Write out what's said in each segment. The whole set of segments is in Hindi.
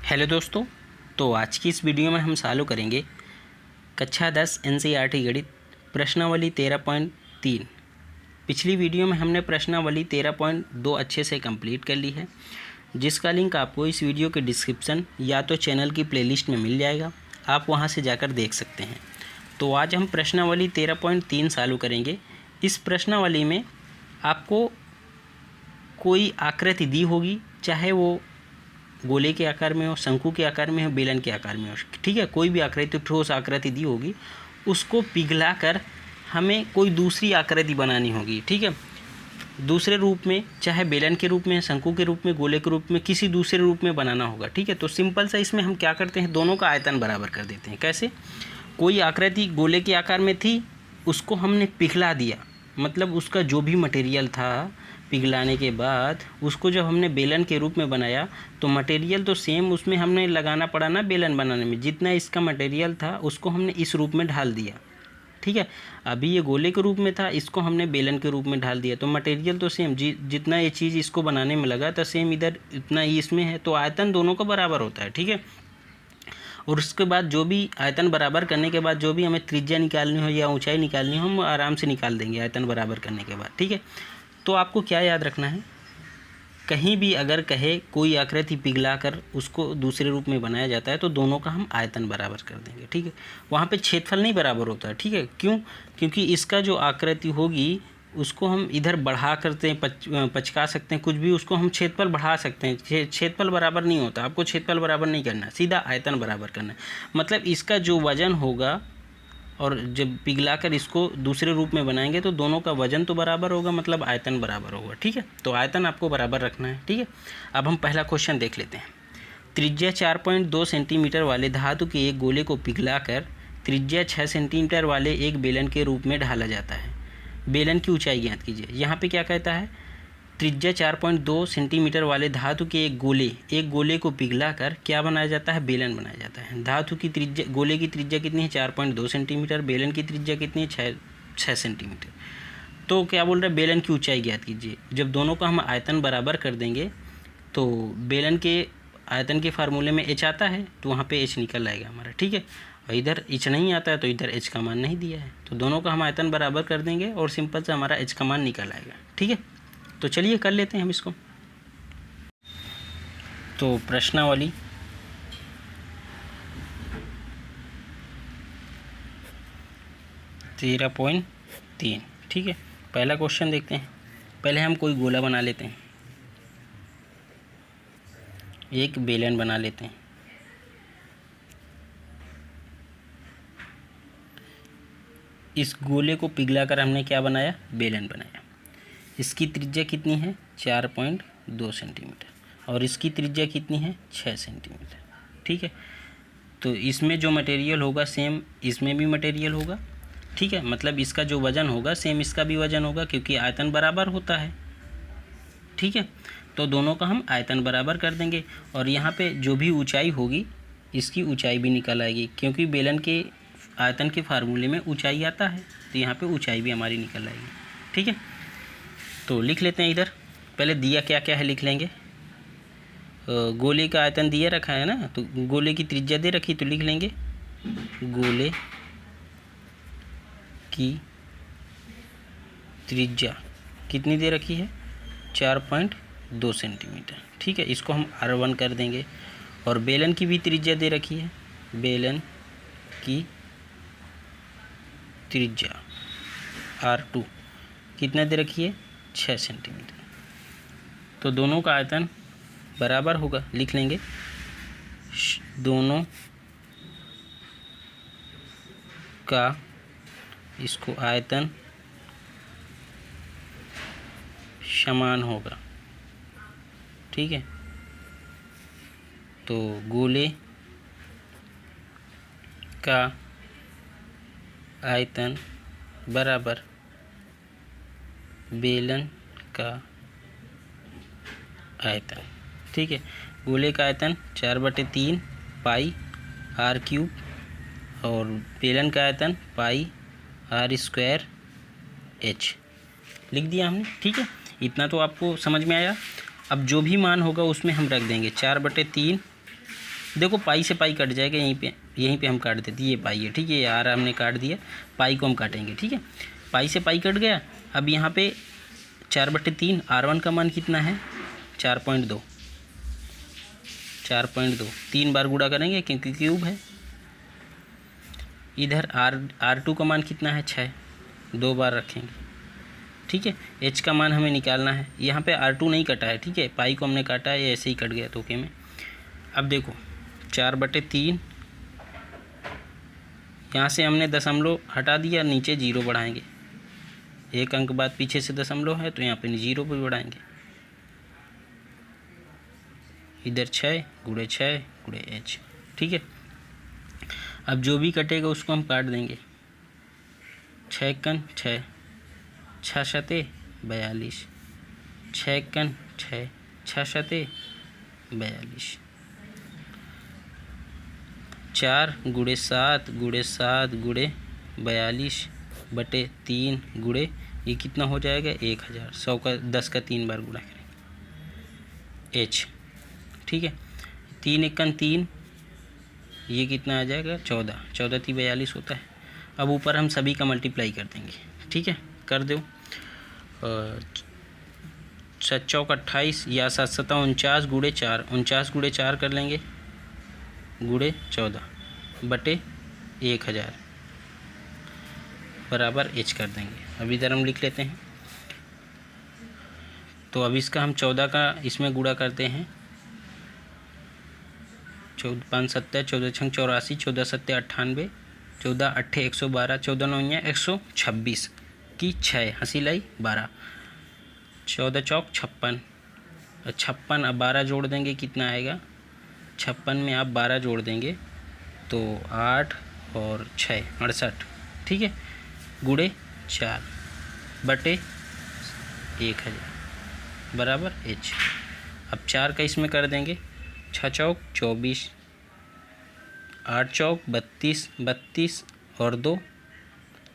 हेलो दोस्तों। तो आज की इस वीडियो में हम चालू करेंगे कक्षा 10 एनसीईआरटी गणित प्रश्नावली 13.3। पिछली वीडियो में हमने प्रश्नावली 13.2 अच्छे से कंप्लीट कर ली है, जिसका लिंक आपको इस वीडियो के डिस्क्रिप्शन या तो चैनल की प्लेलिस्ट में मिल जाएगा, आप वहां से जाकर देख सकते हैं। तो आज हम प्रश्नावली 13.3 चालू करेंगे। इस प्रश्नावली में आपको कोई आकृति दी होगी, चाहे वो गोले के आकार में हो, शंकु के आकार में हो, बेलन के आकार में हो, ठीक है। कोई भी आकृति, ठोस आकृति दी होगी, उसको पिघला कर हमें कोई दूसरी आकृति बनानी होगी, ठीक है। दूसरे रूप में, चाहे बेलन के रूप में, शंकु के रूप में, गोले के रूप में, किसी दूसरे रूप में बनाना होगा, ठीक है। तो सिंपल सा इसमें हम क्या करते हैं, दोनों का आयतन बराबर कर देते हैं। कैसे? कोई आकृति गोले के आकार में थी, उसको हमने पिघला दिया, मतलब उसका जो भी मटेरियल था पिघलाने के बाद उसको जब हमने बेलन के रूप में बनाया तो मटेरियल तो सेम उसमें हमने लगाना पड़ा ना, बेलन बनाने में जितना इसका मटेरियल था उसको हमने इस रूप में ढाल दिया, ठीक है। अभी ये गोले के रूप में था, इसको हमने बेलन के रूप में ढाल दिया, तो मटेरियल तो सेम, जितना ये चीज़ इसको बनाने में लगा तो सेम इधर इतना ही इसमें है, तो आयतन दोनों का बराबर होता है, ठीक है। और उसके बाद जो भी आयतन बराबर करने के बाद जो भी हमें त्रिज्या निकालनी हो या ऊंचाई निकालनी हो, हम आराम से निकाल देंगे आयतन बराबर करने के बाद, ठीक है। तो आपको क्या याद रखना है, कहीं भी अगर कहे कोई आकृति पिघला कर उसको दूसरे रूप में बनाया जाता है तो दोनों का हम आयतन बराबर कर देंगे, ठीक है। वहाँ पे क्षेत्रफल नहीं बराबर होता है, ठीक है। क्यों? क्योंकि इसका जो आकृति होगी उसको हम इधर बढ़ा करते हैं, पचका सकते हैं, कुछ भी उसको हम क्षेत्रफल बढ़ा सकते हैं। क्षेत्रफल बराबर नहीं होता, आपको क्षेत्रफल बराबर नहीं करना, सीधा आयतन बराबर करना है। मतलब इसका जो वजन होगा और जब पिघला कर इसको दूसरे रूप में बनाएंगे तो दोनों का वजन तो बराबर होगा, मतलब आयतन बराबर होगा, ठीक है। तो आयतन आपको बराबर रखना है, ठीक है। अब हम पहला क्वेश्चन देख लेते हैं। त्रिज्या 4.2 सेंटीमीटर वाले धातु के एक गोले को पिघलाकर त्रिज्या 6 सेंटीमीटर वाले एक बेलन के रूप में ढाला जाता है। बेलन की ऊंचाई ज्ञात कीजिए। यहाँ पे क्या कहता है, त्रिज्या 4.2 सेंटीमीटर वाले धातु के एक गोले को पिघलाकर क्या बनाया जाता है, बेलन बनाया जाता है। धातु की त्रिज्या, गोले की त्रिज्या कितनी है, 4.2 सेंटीमीटर, बेलन की त्रिज्या कितनी है, 6 सेंटीमीटर। तो क्या बोल रहे हैं, बेलन की ऊंचाई ज्ञात कीजिए। जब दोनों का हम आयतन बराबर कर देंगे तो बेलन के आयतन के फार्मूले में एच आता है तो वहाँ पे एच निकल आएगा हमारा, ठीक है। और इधर एच नहीं आता है तो इधर एच का मान नहीं दिया है, तो दोनों का हम आयतन बराबर कर देंगे और सिंपल से हमारा एच का मान निकल आएगा, ठीक है। तो चलिए कर लेते हैं हम इसको। तो प्रश्नावली 13.3, ठीक है। पहला क्वेश्चन देखते हैं। पहले हम कोई गोला बना लेते हैं, एक बेलन बना लेते हैं। इस गोले को पिघलाकर हमने क्या बनाया, बेलन बनाया। इसकी त्रिज्या कितनी है, 4.2 सेंटीमीटर, और इसकी त्रिज्या कितनी है, 6 सेंटीमीटर, ठीक है। तो इसमें जो मटेरियल होगा सेम इसमें भी मटेरियल होगा, ठीक है। मतलब इसका जो वज़न होगा सेम इसका भी वज़न होगा, क्योंकि आयतन बराबर होता है, ठीक है। तो दोनों का हम आयतन बराबर कर देंगे और यहाँ पे जो भी ऊंचाई होगी इसकी ऊंचाई भी निकल आएगी, क्योंकि बेलन के आयतन के फार्मूले में ऊंचाई आता है, तो यहाँ पे ऊंचाई भी हमारी निकल आएगी, ठीक है। तो लिख लेते हैं इधर। पहले दिया क्या क्या है लिख लेंगे। गोले का आयतन दिया रखा है ना, तो गोले की त्रिज्या दे रखी, तो लिख लेंगे गोले की त्रिज्या कितनी दे रखी है, 4.2 सेंटीमीटर, ठीक है। इसको हम R1 कर देंगे। और बेलन की भी त्रिज्या दे रखी है, बेलन की त्रिज्या R2 कितना दे रखी है, 6 सेंटीमीटर। तो दोनों का आयतन बराबर होगा, लिख लेंगे दोनों का, इसको आयतन समान होगा, ठीक है। तो गोले का आयतन बराबर बेलन का आयतन, ठीक है। गोले का आयतन 4/3 पाई r³ और बेलन का आयतन पाई r² h लिख दिया हमने, ठीक है। इतना तो आपको समझ में आया। अब जो भी मान होगा उसमें हम रख देंगे 4/3 देखो पाई से पाई कट जाएगा, यहीं पे हम काट देते, ये पाई है, ठीक है, ये आर हमने काट दिया, पाई को हम काटेंगे, ठीक है। पाई से पाई कट गया। अब यहाँ पे 4/3 R1 का मान कितना है 4.2, 4.2 3 बार गुणा करेंगे क्योंकि क्यूब है। इधर R2 का मान कितना है 6, 2 बार रखेंगे, ठीक है। H का मान हमें निकालना है। यहाँ पे R2 नहीं कटा है, ठीक है, पाई को हमने काटा है, ये ऐसे ही कट गया धोखे में। अब देखो 4/3, यहाँ से हमने दशमलव हटा दिया, नीचे 0 बढ़ाएंगे, एक अंक बाद पीछे से दशमलव है तो यहाँ पे 0 भी बढ़ाएंगे। इधर 6 × 6 × H, ठीक है। अब जो भी कटेगा उसको हम काट देंगे। 6 × 6, 6 × 42, 6 × 6, 6 × 42, 4 × 7 × 7 × 42/3 गुणे ये कितना हो जाएगा 1000। 100 का 10 का 3 बार गुणा करेंगे H, ठीक है। 3 × 3 ये कितना आ जाएगा 14, 14 × 3 42 होता है। अब ऊपर हम सभी का मल्टीप्लाई कर देंगे, ठीक है, कर दो। 7 चौक 28 या 7 7 49 × 4, 49 × 4 कर लेंगे, गुणे 14/1000 बराबर H कर देंगे। अब इधर हम लिख लेते हैं। तो अब इसका हम 14 का इसमें गुणा करते हैं। 14 5 7 14 6 84, 14 7 98, 14 8 112, 14 9 126 की 6 हंसी लाई 12, 14 चौक 56, 56 अब 12 जोड़ देंगे कितना आएगा, 56 में आप 12 जोड़ देंगे तो 8 और 6 68, ठीक है, गुणे 4/1000 बराबर H। अब 4 का इसमें कर देंगे, 6 चौक 24, 8 चौक 32, 32 और 2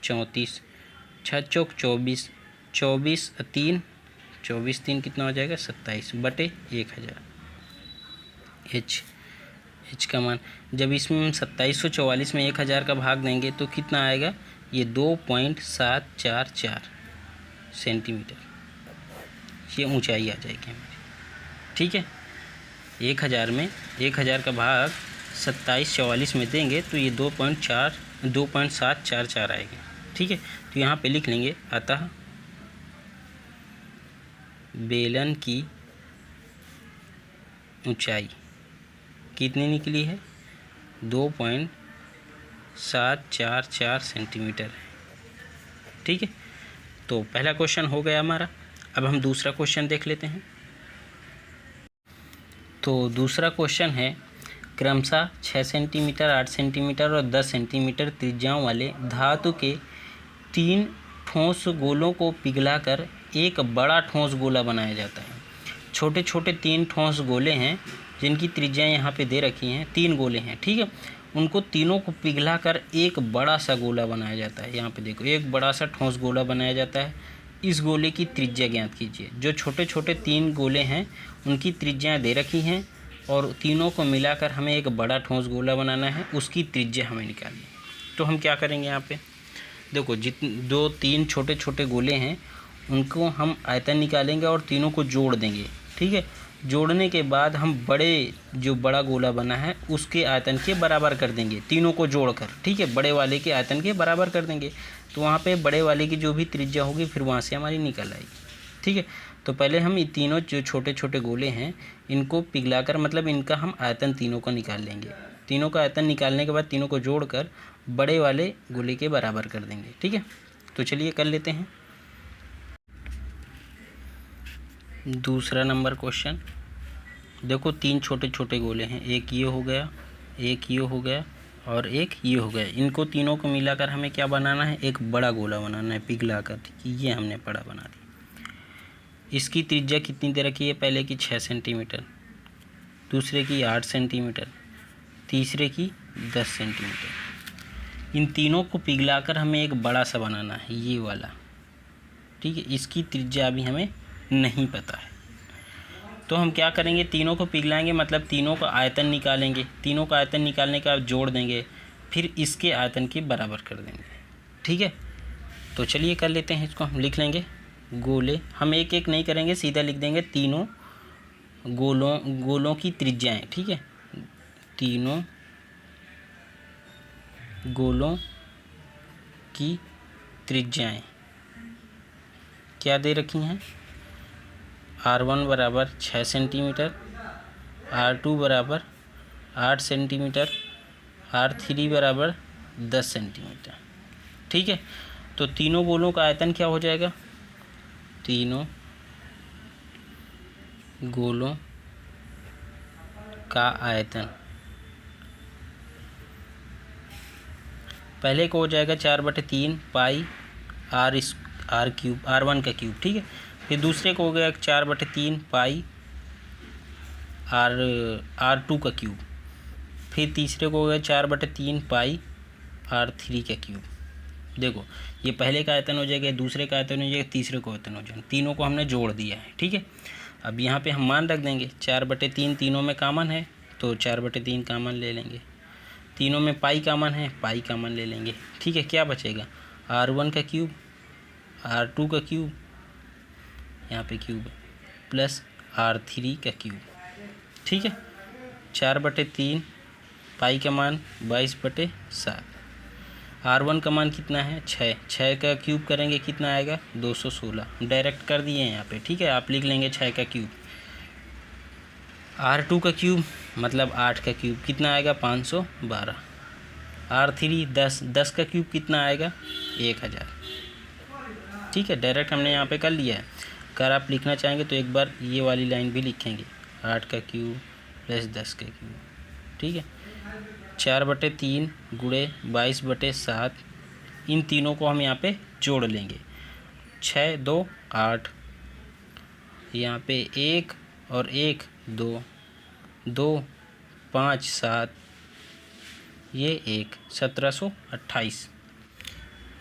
34, 6 चौक 24, 24 3, 24 3 कितना हो जाएगा 27/1000 H। H का मान जब इसमें हम 2744 में 1000 का भाग देंगे तो कितना आएगा, ये 2.744 सेंटीमीटर ये ऊंचाई आ जाएगी हमारी, ठीक है। 1000 में 1000 का भाग 2744 में देंगे तो ये 2.744 आएगा, ठीक है। तो यहाँ पे लिख लेंगे, अतः बेलन की ऊंचाई कितनी निकली है 2.744 सेंटीमीटर है, ठीक है। तो पहला क्वेश्चन हो गया हमारा। अब हम दूसरा क्वेश्चन देख लेते हैं। तो दूसरा क्वेश्चन है, क्रमशः 6 सेंटीमीटर, 8 सेंटीमीटर और 10 सेंटीमीटर त्रिज्याओं वाले धातु के 3 ठोस गोलों को पिघलाकर एक बड़ा ठोस गोला बनाया जाता है। छोटे छोटे 3 ठोस गोले हैं जिनकी त्रिज्याएं यहाँ पे दे रखी हैं, 3 गोले हैं, ठीक है। उनको तीनों को पिघलाकर एक बड़ा सा गोला बनाया जाता है। यहाँ पे देखो एक बड़ा सा ठोस गोला बनाया जाता है। इस गोले की त्रिज्या ज्ञात कीजिए। जो छोटे छोटे 3 गोले हैं उनकी त्रिज्याएं दे रखी हैं और तीनों को मिलाकर हमें एक बड़ा ठोस गोला बनाना है, उसकी त्रिज्या हमें निकालनी है। तो हम क्या करेंगे, यहाँ पे देखो जो 3 छोटे छोटे गोले हैं उनको हम आयतन निकालेंगे और तीनों को जोड़ देंगे, ठीक है। जोड़ने के बाद हम जो बड़ा गोला बना है उसके आयतन के बराबर कर देंगे, तीनों को जोड़कर, ठीक है, बड़े वाले के आयतन के बराबर कर देंगे। तो वहाँ पे बड़े वाले की जो भी त्रिज्या होगी फिर वहाँ से हमारी निकल आएगी, ठीक है। तो पहले हम ये तीनों जो छोटे छोटे गोले हैं इनको पिघलाकर, मतलब इनका हम आयतन तीनों का निकाल लेंगे। तीनों का आयतन निकालने के बाद तीनों को जोड़कर बड़े वाले गोले के बराबर कर देंगे, ठीक है। तो चलिए कर लेते हैं दूसरा नंबर क्वेश्चन। देखो 3 छोटे छोटे गोले हैं, एक ये हो गया, एक ये हो गया और एक ये हो गया। इनको तीनों को मिलाकर हमें क्या बनाना है, एक बड़ा गोला बनाना है पिघलाकर, ठीक है। ये हमने बड़ा बना दिया। इसकी त्रिज्या कितनी दे रखी है, पहले की 6 सेंटीमीटर, दूसरे की 8 सेंटीमीटर, तीसरे की 10 सेंटीमीटर। इन तीनों को पिघलाकर हमें एक बड़ा सा बनाना है, ये वाला, ठीक है। इसकी त्रिज्या अभी हमें नहीं पता है। तो हम क्या करेंगे, तीनों को पिघलाएंगे, मतलब तीनों का आयतन निकालेंगे। तीनों का आयतन निकालने का जोड़ देंगे, फिर इसके आयतन के बराबर कर देंगे। ठीक है, तो चलिए कर लेते हैं इसको। हम लिख लेंगे गोले, हम एक एक नहीं करेंगे, सीधा लिख देंगे तीनों गोलों की त्रिज्याएं। ठीक है, तीनों गोलों की त्रिज्याएं क्या दे रखी हैं। R1 बराबर 6 सेंटीमीटर, R2 बराबर 8 सेंटीमीटर, R3 बराबर 10 सेंटीमीटर। ठीक है, तो तीनों गोलों का आयतन क्या हो जाएगा, तीनों गोलों का आयतन पहले को हो जाएगा 4/3 पाई R क्यूब, R1 का क्यूब। ठीक है, फिर दूसरे को हो गया 4/3 पाई R2 का क्यूब, फिर तीसरे को हो गया 4/3 पाई R3 का क्यूब। देखो ये पहले का आयतन हो जाएगा, दूसरे का आयतन हो जाएगा, तीसरे का आयतन हो जाएगा, तीनों को हमने जोड़ दिया है। ठीक है, अब यहाँ पे हम मान रख देंगे 4/3 तीनों में कॉमन है, तो 4/3 कॉमन ले लेंगे। तीनों में पाई कॉमन है, पाई कॉमन ले लेंगे। ठीक है, क्या बचेगा, R1 का क्यूब, R2 का क्यूब, यहाँ पे क्यूब है, प्लस R3 का क्यूब। ठीक है, 4/3 पाई का मान 22/7, R1 का मान कितना है 6 का क्यूब करेंगे कितना आएगा 216, डायरेक्ट कर दिए हैं यहाँ पे। ठीक है, आप लिख लेंगे 6 का क्यूब। R2 का क्यूब मतलब 8 का क्यूब कितना आएगा 512, R3 10 का क्यूब कितना आएगा 1000। ठीक है, डायरेक्ट हमने यहाँ पे कर लिया है। अगर आप लिखना चाहेंगे तो एक बार ये वाली लाइन भी लिखेंगे, 8 का क्यूब प्लस 10 का क्यूब। ठीक है, 4/3 गुणे 22/7, इन तीनों को हम यहाँ पे जोड़ लेंगे। 6 2 8, यहाँ पे 1 और 1 2 2 5 7, ये 1 1728।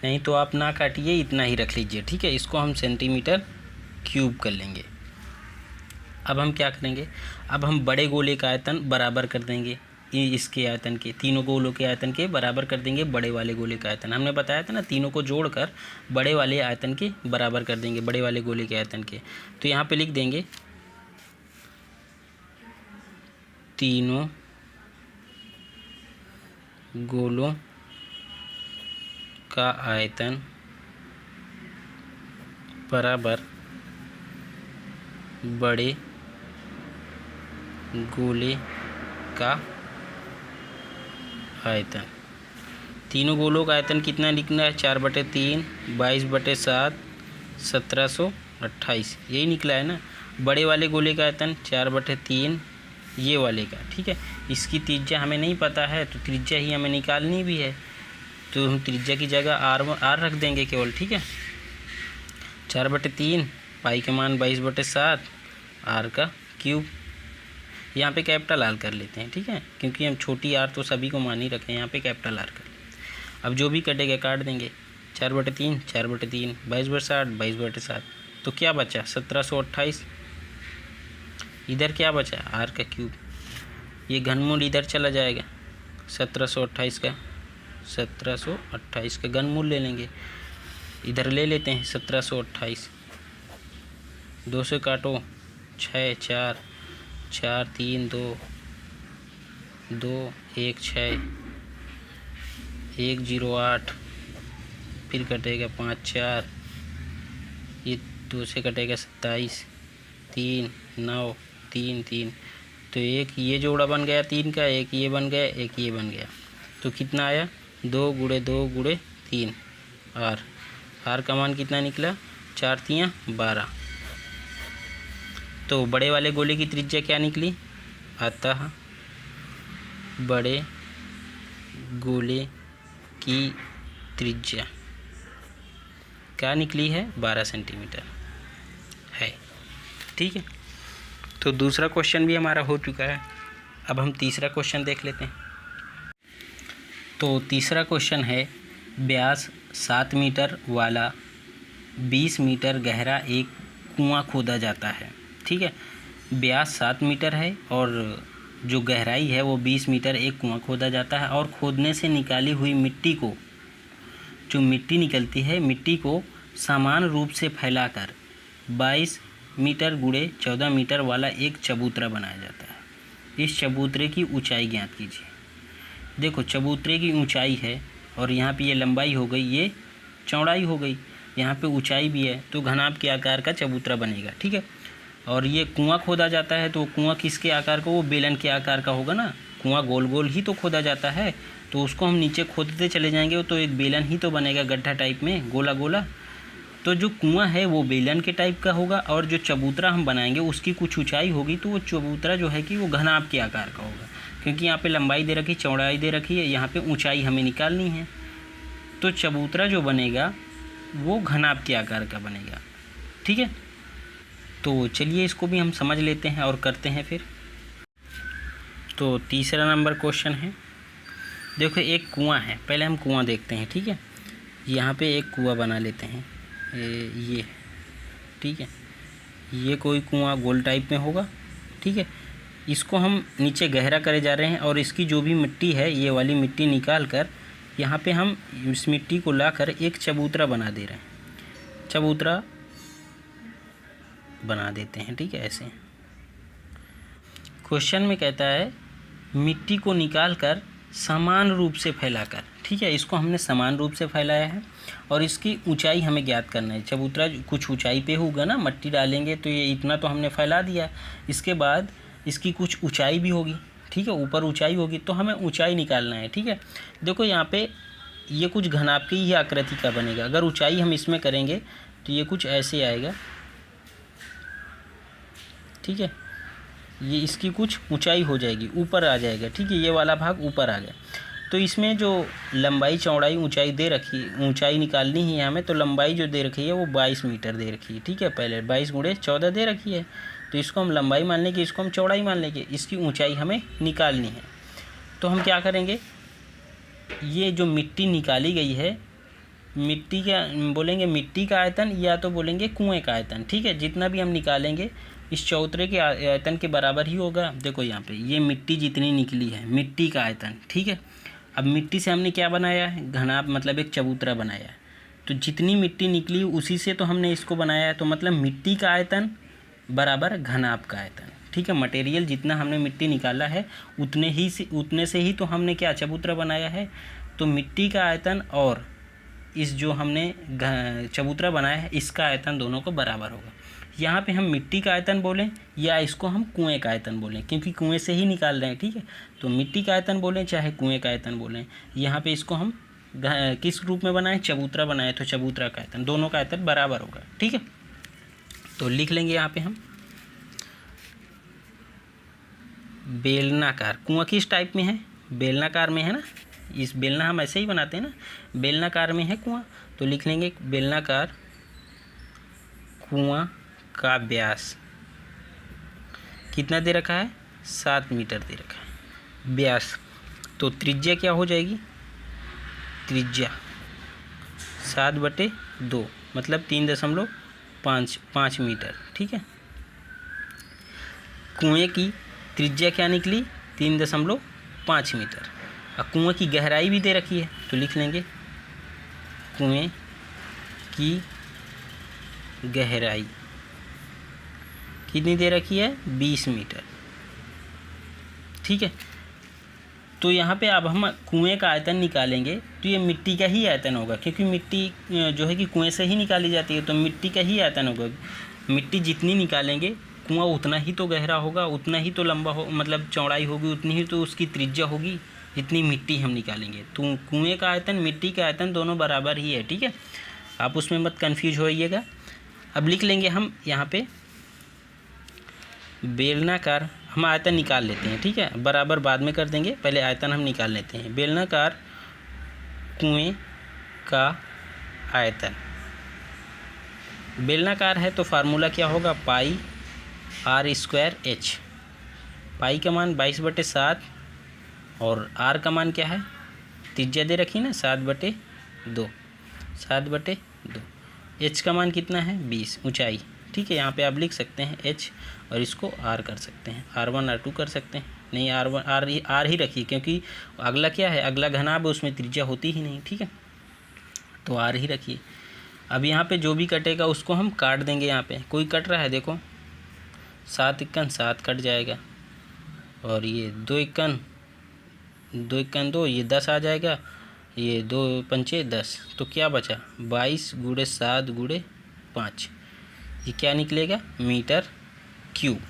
नहीं तो आप ना काटिए, इतना ही रख लीजिए। ठीक है, इसको हम सेंटीमीटर क्यूब कर लेंगे। अब हम क्या करेंगे, अब हम बड़े गोले का आयतन बराबर कर देंगे, इसके आयतन के, तीनों गोलों के आयतन के बराबर कर देंगे बड़े वाले गोले का आयतन। हमने बताया था ना, तीनों को जोड़कर बड़े वाले आयतन के बराबर कर देंगे, बड़े वाले गोले के आयतन के। तो यहाँ पे लिख देंगे तीनों गोलों का आयतन बराबर बड़े गोले का आयतन। तीनों गोलों का आयतन कितना लिखना है, 4/3 22/7 1728, यही निकला है ना। बड़े वाले गोले का आयतन 4/3 ये वाले का। ठीक है, इसकी त्रिज्या हमें नहीं पता है, तो त्रिज्या ही हमें निकालनी भी है, तो हम त्रिज्या की जगह R रख देंगे केवल। ठीक है, 4/3 पाई का मान 22/7, R का क्यूब, यहाँ पे कैपिटल R कर लेते हैं। ठीक है, क्योंकि हम छोटी R तो सभी को मान ही रखें, यहाँ पे कैपिटल R कर लें। अब जो भी कटेगा काट देंगे, 4/3 4/3 22/7 22/7, तो क्या बचा 1728। इधर क्या बचा R का क्यूब, ये घनमूल इधर चला जाएगा, 1728 का घनमूल ले लेंगे, इधर ले लेते हैं 1728, 2 से काटो 6 4 4 3 2 2 1 6 1 0 8, फिर कटेगा 5 4, ये 2 से कटेगा 27 3 9 3 3, तो एक ये जोड़ा बन गया 3 का, एक ये बन गया, एक ये बन गया, तो कितना आया 2 × 2 × 3 R का मान कितना निकला 4 3 12। तो बड़े वाले गोले की त्रिज्या क्या निकली, अतः बड़े गोले की त्रिज्या क्या निकली है 12 सेंटीमीटर है। ठीक है, तो दूसरा क्वेश्चन भी हमारा हो चुका है। अब हम तीसरा क्वेश्चन देख लेते हैं। तो तीसरा क्वेश्चन है, व्यास 7 मीटर वाला 20 मीटर गहरा एक कुआं खोदा जाता है। ठीक है, व्यास 7 मीटर है और जो गहराई है वो 20 मीटर एक कुआं खोदा जाता है। और खोदने से निकाली हुई मिट्टी को, जो मिट्टी निकलती है, मिट्टी को समान रूप से फैलाकर 22 मीटर गुणे 14 मीटर वाला एक चबूतरा बनाया जाता है। इस चबूतरे की ऊंचाई ज्ञात कीजिए। देखो, चबूतरे की ऊंचाई है और यहाँ पे ये लंबाई हो गई, ये चौड़ाई हो गई, यहाँ पे ऊंचाई भी है, तो घनाभ के आकार का चबूतरा बनेगा। ठीक है। और ये कुआं खोदा जाता है तो कुआं किसके आकार का, वो बेलन के आकार का होगा ना। कुआं गोल गोल ही तो खोदा जाता है, तो उसको हम नीचे खोदते चले जाएंगे तो एक बेलन ही तो बनेगा, गड्ढा टाइप में, गोला गोला। तो जो कुआं है वो बेलन के टाइप का होगा और जो चबूतरा हम बनाएंगे उसकी कुछ ऊंचाई होगी, तो वो चबूतरा जो है कि वो घनाभ के आकार का होगा, क्योंकि यहाँ पे लंबाई दे रखी, चौड़ाई दे रखी है, यहाँ पे ऊंचाई हमें निकालनी है। तो चबूतरा जो बनेगा वो घनाभ के आकार का बनेगा। ठीक है। तो चलिए इसको भी हम समझ लेते हैं और करते हैं फिर। तो तीसरा नंबर क्वेश्चन है, देखो एक कुआं है, पहले हम कुआं देखते हैं। ठीक है। यहाँ पे एक कुआं बना लेते हैं, ये। ठीक है। ये कोई कुआं गोल टाइप में होगा। ठीक है। इसको हम नीचे गहरा करे जा रहे हैं और इसकी जो भी मिट्टी है, ये वाली मिट्टी निकाल कर यहाँ पे हम इस मिट्टी को लाकर एक चबूतरा बना दे रहे हैं। चबूतरा बना देते हैं। ठीक है। ऐसे क्वेश्चन में कहता है मिट्टी को निकाल कर समान रूप से फैलाकर। ठीक है। इसको हमने समान रूप से फैलाया है और इसकी ऊंचाई हमें ज्ञात करना है। चबूतरा कुछ ऊंचाई पे होगा ना, मट्टी डालेंगे तो ये इतना तो हमने फैला दिया, इसके बाद इसकी कुछ ऊंचाई भी होगी। ठीक है। ऊपर ऊंचाई होगी तो हमें ऊंचाई निकालना है। ठीक है। देखो यहाँ पे ये कुछ घनाभ की ही आकृति का बनेगा। अगर ऊंचाई हम इसमें करेंगे तो ये कुछ ऐसे आएगा। ठीक है। ये इसकी कुछ ऊंचाई हो जाएगी, ऊपर आ जाएगा। ठीक है। ये वाला भाग ऊपर आ गया। तो इसमें जो लंबाई, चौड़ाई, ऊंचाई दे रखी, ऊंचाई निकालनी ही है हमें, तो लंबाई जो दे रखी है वो 22 मीटर दे रखी है। ठीक है। पहले 22 गुणे 14 दे रखी है, तो इसको हम लंबाई मान लेंगे, इसको हम चौड़ाई मान लेंगे, इसकी ऊंचाई हमें निकालनी है। तो हम क्या करेंगे, ये जो मिट्टी निकाली गई है, मिट्टी का बोलेंगे मिट्टी का आयतन या तो बोलेंगे कुएं का आयतन। ठीक है। जितना भी हम निकालेंगे इस चौतरे के आयतन के बराबर ही होगा। देखो यहाँ पे ये मिट्टी जितनी निकली है, मिट्टी का आयतन। ठीक है। अब मिट्टी से हमने क्या बनाया है, घनाभ, मतलब एक चबूतरा बनाया है। तो जितनी मिट्टी निकली उसी से तो हमने इसको बनाया है, तो मतलब मिट्टी का आयतन बराबर घनाभ का आयतन। ठीक है। मटेरियल जितना हमने मिट्टी निकाला है उतने से ही तो हमने क्या चबूतरा बनाया है। तो मिट्टी का आयतन और इस जो हमने चबूतरा बनाया है इसका आयतन दोनों को बराबर होगा। यहाँ पे हम मिट्टी का आयतन बोलें या इसको हम कुएं का आयतन बोलें, क्योंकि कुएं से ही निकाल रहे हैं। ठीक है। तो मिट्टी का आयतन बोलें चाहे कुएं का आयतन बोलें, यहाँ पे इसको हम किस रूप में बनाएं, चबूतरा बनाए, तो चबूतरा का आयतन, दोनों का आयतन बराबर होगा। ठीक है। तो लिख लेंगे यहाँ पे हम बेलनाकार। कुआं किस टाइप में है, बेलनाकार में है ना। इस बेलना हम ऐसे ही बनाते हैं ना, बेलनाकार में है कुआं, तो लिख लेंगे बेलनाकार कुआं का व्यास कितना दे रखा है, 7 मीटर दे रखा है व्यास। तो त्रिज्या क्या हो जाएगी, त्रिज्या 7/2 मतलब 3.5 मीटर। ठीक है। कुएं की त्रिज्या क्या निकली, 3.5 मीटर। और कुएं की गहराई भी दे रखी है, तो लिख लेंगे कुएं की गहराई कितनी दे रखी है, 20 मीटर। ठीक है। तो यहाँ पे अब हम कुएं का आयतन निकालेंगे तो ये मिट्टी का ही आयतन होगा, क्योंकि मिट्टी जो है कि कुएं से ही निकाली जाती है, तो मिट्टी का ही आयतन होगा। मिट्टी जितनी निकालेंगे कुआं उतना ही तो गहरा होगा, उतना ही तो लंबा हो, मतलब चौड़ाई होगी, उतनी ही तो उसकी त्रिज्या होगी जितनी मिट्टी हम निकालेंगे। तो कुएं का आयतन, मिट्टी का आयतन दोनों बराबर ही है। ठीक है। आप उसमें मत कन्फ्यूज होइएगा। अब लिख लेंगे हम यहाँ पे बेलनाकार, हम आयतन निकाल लेते हैं। ठीक है। बराबर बाद में कर देंगे, पहले आयतन हम निकाल लेते हैं। बेलनाकार कुएं का आयतन, बेलनाकार है तो फार्मूला क्या होगा, पाई r²h। पाई का मान 22/7 और r का मान क्या है, त्रिज्या दे रखी ना 7/2, h का मान कितना है 20, ऊंचाई। ठीक है, यहाँ पे आप लिख सकते हैं h और इसको r कर सकते हैं, r1 r2 कर सकते हैं। नहीं, r ही रखिए, क्योंकि अगला क्या है, अगला घनाभ है, उसमें त्रिज्या होती ही नहीं। ठीक है, तो r ही रखिए। अब यहाँ पे जो भी कटेगा उसको हम काट देंगे। यहाँ पे कोई कट रहा है, देखो 7 × 7 कट जाएगा, और ये 2 × 2, ये 10 आ जाएगा, ये 2 × 5 = 10, तो क्या बचा 22 × 7 × 5, ये क्या निकलेगा, मीटर क्यूब।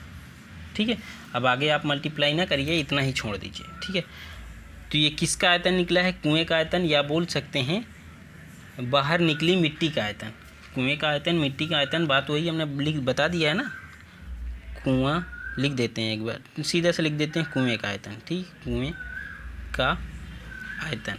ठीक है, अब आगे आप मल्टीप्लाई ना करिए, इतना ही छोड़ दीजिए। ठीक है, तो ये किसका आयतन निकला है, कुएं का आयतन, या बोल सकते हैं बाहर निकली मिट्टी का आयतन। कुएं का आयतन, मिट्टी का आयतन, बात वही हमने बता दिया है ना। कुआं लिख देते हैं, एक बार सीधा से लिख देते हैं कुएं का आयतन। ठीक, कुएं का आयतन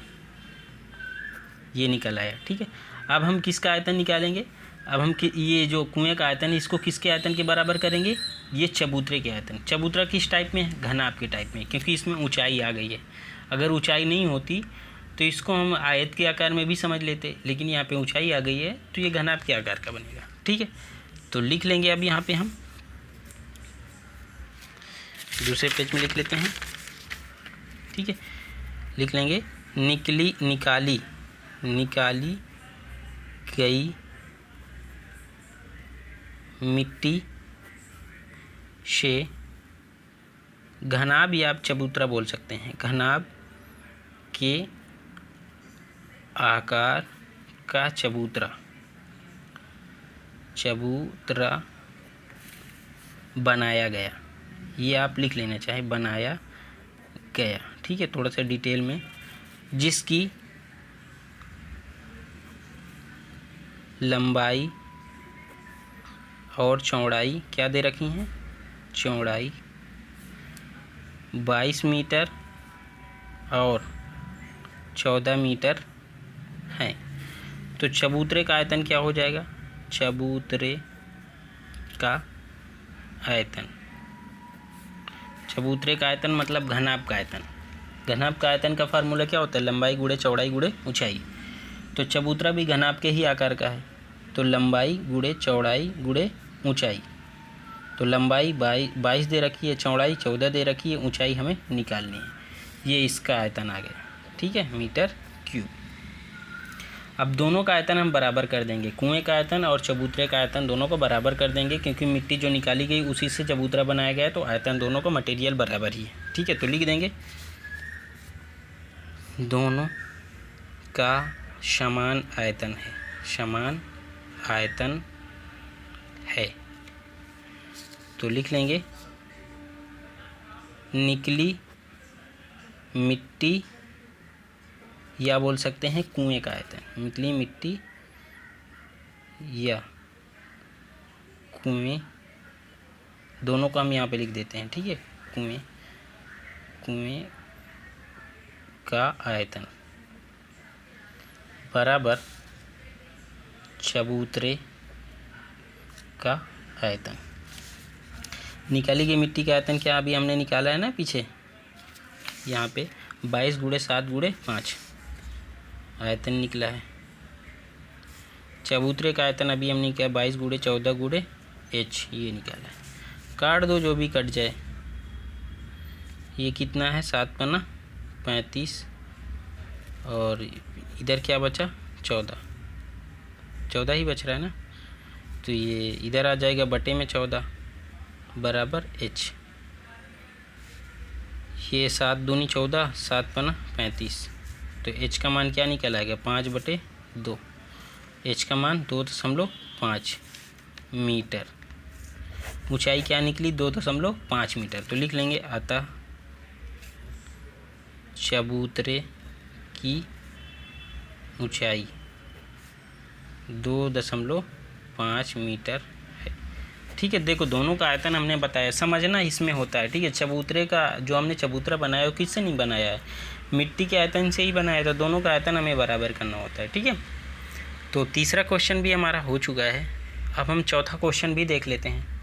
ये निकल आया। ठीक है, अब हम किसका आयतन निकालेंगे, अब हम ये जो कुएं का आयतन है इसको किसके आयतन के बराबर करेंगे, ये चबूतरे के आयतन। चबूतरा किस टाइप में है, घनाभ के टाइप में, क्योंकि इसमें ऊंचाई आ गई है। अगर ऊंचाई नहीं होती तो इसको हम आयत के आकार में भी समझ लेते, लेकिन यहाँ पे ऊंचाई आ गई है तो ये घनाभ के आकार का बनेगा। ठीक है, तो लिख लेंगे। अब यहाँ पे हम दूसरे पेज में लिख लेते हैं। ठीक है, लिख लेंगे निकाली गई मिट्टी से घनाभ, या आप चबूतरा बोल सकते हैं, घनाभ के आकार का चबूतरा बनाया गया। ये आप लिख लेना चाहे, बनाया गया। ठीक है, थोड़ा सा डिटेल में, जिसकी लंबाई और चौड़ाई क्या दे रखी हैं, चौड़ाई 22 मीटर और 14 मीटर है। तो चबूतरे का आयतन क्या हो जाएगा, चबूतरे का आयतन, चबूतरे का आयतन मतलब घनाभ का आयतन। घनाभ का आयतन का फार्मूला क्या होता है, लंबाई गुणे चौड़ाई गुणे ऊंचाई। तो चबूतरा भी घनाभ के ही आकार का है, तो लंबाई गुणे चौड़ाई गुणे ऊंचाई। तो लंबाई 22 दे रखी है, चौड़ाई 14 दे रखी है, ऊंचाई हमें निकालनी है। ये इसका आयतन आ गया। ठीक है, मीटर क्यूब। अब दोनों का आयतन हम बराबर कर देंगे, कुएं का आयतन और चबूतरे का आयतन दोनों को बराबर कर देंगे, क्योंकि मिट्टी जो निकाली गई उसी से चबूतरा बनाया गया है, तो आयतन दोनों को मटेरियल बराबर ही है। ठीक है, तो लिख देंगे दोनों का समान आयतन है, समान आयतन है। तो लिख लेंगे निकली मिट्टी, या बोल सकते हैं कुएं का आयतन, निकली मिट्टी या कुएं, दोनों को हम यहाँ पे लिख देते हैं। ठीक है, कुएं का आयतन बराबर चबूतरे का आयतन। निकाली गई मिट्टी का आयतन क्या अभी हमने निकाला है ना पीछे, यहाँ पे 22 × 7 × 5 आयतन निकला है। चबूतरे का आयतन अभी हमने क्या 22 × 14 × h ये निकाला है। काट दो जो भी कट जाए। ये कितना है, 7 × 5 = 35, और इधर क्या बचा 14 ही बच रहा है ना, तो ये इधर आ जाएगा बटे में 14 बराबर h। ये 7 दूनी 14, 7 × 35, तो h का मान क्या निकल आएगा 5/2। h का मान 2.5 मीटर। ऊंचाई क्या निकली 2.5 मीटर। तो लिख लेंगे अतः चबूतरे की ऊंचाई 2.5 मीटर है। ठीक है, देखो दोनों का आयतन हमने बताया, समझना इसमें होता है। ठीक है, चबूतरे का जो हमने चबूतरा बनाया वो किससे नहीं बनाया है, मिट्टी के आयतन से ही बनाया, तो दोनों का आयतन हमें बराबर करना होता है। ठीक है, तो तीसरा क्वेश्चन भी हमारा हो चुका है। अब हम चौथा क्वेश्चन भी देख लेते हैं।